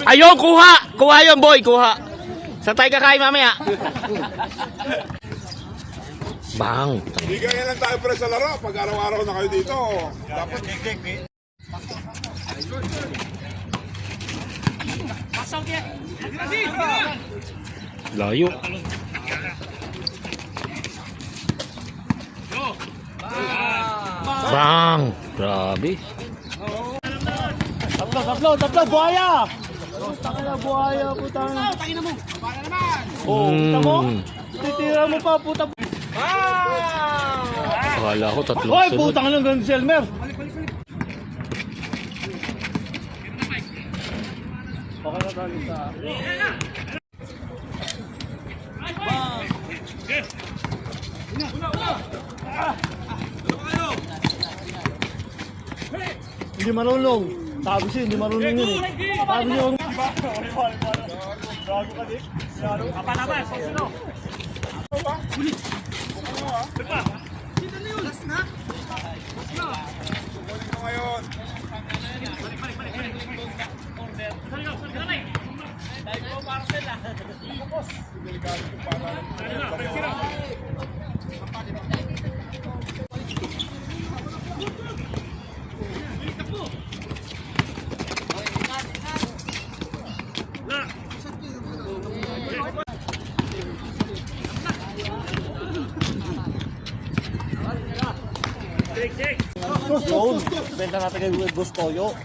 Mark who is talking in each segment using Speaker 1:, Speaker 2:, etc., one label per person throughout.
Speaker 1: Ayun, kuha! Kuha yun, boy, kuha. Saan tayo kakain mamaya? Bang!
Speaker 2: Bigyan lang tayo pre sa laro. Pag araw-araw na kayo dito, dapat
Speaker 1: Layo. Bang! Grabe.
Speaker 3: Tatlo, buhaya! Tangina, buhaya, putang. Tangina mo, buhaya naman! Oh, kita mo? Titira mo pa, puta.
Speaker 1: Akala ko tatlo.
Speaker 3: Hoy, putang lang ganun si Elmer. Okay na tayo sa... Hindi marunong. Sabi siya, hindi marunong yun eh. Sabi niya yung... Bago ka din. Apa naman, sino? Dito na yun. Last na.
Speaker 2: kukunin ko ngayon.
Speaker 3: Gusto, benta natin kay Gustoyo.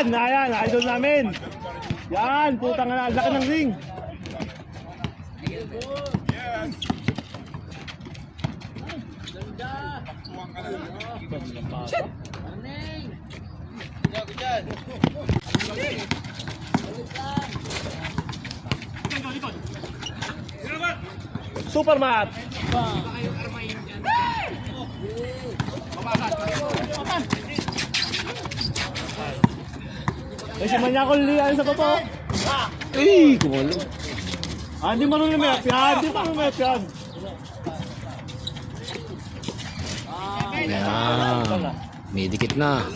Speaker 3: Yan, idol namin. Yan, putang na, laki ng ring. Supermat. Eh, si Manyakol liyan sa baba.
Speaker 1: Eh, kumalo.
Speaker 3: Hindi marunong may apyan. Hindi marunong may apyan.
Speaker 1: Yan. May dikit na.